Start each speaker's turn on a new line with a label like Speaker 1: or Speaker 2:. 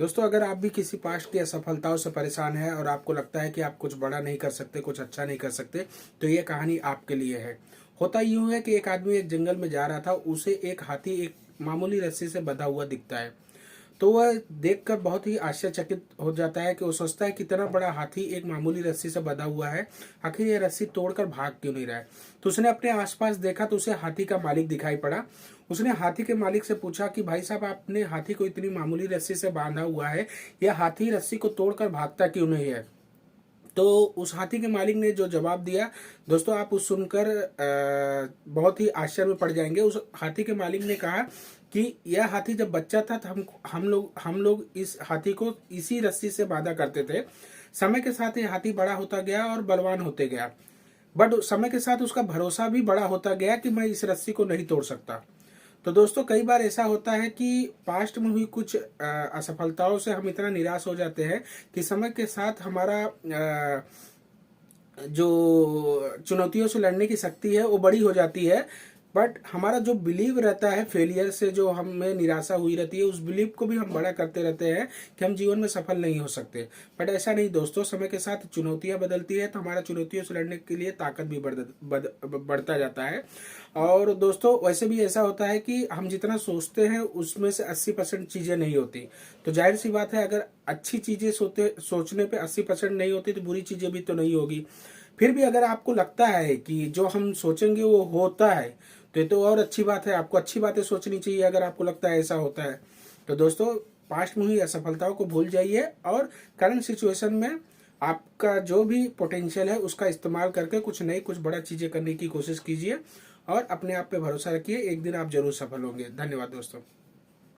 Speaker 1: दोस्तों, अगर आप भी किसी पास्ट की असफलताओं से परेशान हैं और आपको लगता है कि आप कुछ बड़ा नहीं कर सकते, कुछ अच्छा नहीं कर सकते, तो ये कहानी आपके लिए है। होता यूं है कि एक आदमी एक जंगल में जा रहा था। उसे एक हाथी एक मामूली रस्सी से बंधा हुआ दिखता है। तो वह देखकर बहुत ही आश्चर्यचकित हो जाता है कि वो सोचता है कि इतना बड़ा हाथी एक मामूली रस्सी से बंधा हुआ है, आखिर ये रस्सी तोड़कर भाग क्यों नहीं रहा है। तो उसने अपने आसपास देखा तो उसे हाथी का मालिक दिखाई पड़ा। उसने हाथी के मालिक से पूछा कि भाई साहब, आपने हाथी को इतनी मामूली रस्सी से बांधा हुआ है, यह हाथी रस्सी को तोड़कर भागता क्यों नहीं है। तो उस हाथी के मालिक ने जो जवाब दिया, दोस्तों आप उस सुनकर बहुत ही आश्चर्य में पड़ जाएंगे। उस हाथी के मालिक ने कहा कि यह हाथी जब बच्चा था तो हम लोग इस हाथी को इसी रस्सी से बांधा करते थे। समय के साथ ये हाथी बड़ा होता गया और बलवान होते गया, बट समय के साथ उसका भरोसा भी बड़ा होता गया कि मैं इस रस्सी को नहीं तोड़ सकता। तो दोस्तों, कई बार ऐसा होता है कि पास्ट में हुई कुछ असफलताओं से हम इतना निराश हो जाते हैं कि समय के साथ हमारा जो चुनौतियों से लड़ने की शक्ति है वो बड़ी हो जाती है। बट हमारा जो बिलीव रहता है फेलियर से, जो हमें निराशा हुई रहती है, उस बिलीव को भी हम बड़ा करते रहते हैं कि हम जीवन में सफल नहीं हो सकते। बट ऐसा नहीं दोस्तों, समय के साथ चुनौतियां बदलती है तो हमारा चुनौतियों से लड़ने के लिए ताकत भी बढ़ता जाता है। और दोस्तों, वैसे भी ऐसा होता है कि हम जितना सोचते हैं उसमें से 80% चीज़ें नहीं होती। तो जाहिर सी बात है, अगर अच्छी चीज़ें सोचने पे 80% नहीं होती तो बुरी चीज़ें भी तो नहीं होगी। फिर भी अगर आपको लगता है कि जो हम सोचेंगे वो होता है, तो ये तो और अच्छी बात है। आपको अच्छी बातें सोचनी चाहिए अगर आपको लगता है ऐसा होता है। तो दोस्तों, पास्ट में हुई असफलताओं को भूल जाइए और करंट सिचुएशन में आपका जो भी पोटेंशियल है उसका इस्तेमाल करके कुछ नई कुछ बड़ा चीज़ें करने की कोशिश कीजिए और अपने आप पे भरोसा रखिए। एक दिन आप जरूर सफल होंगे। धन्यवाद दोस्तों।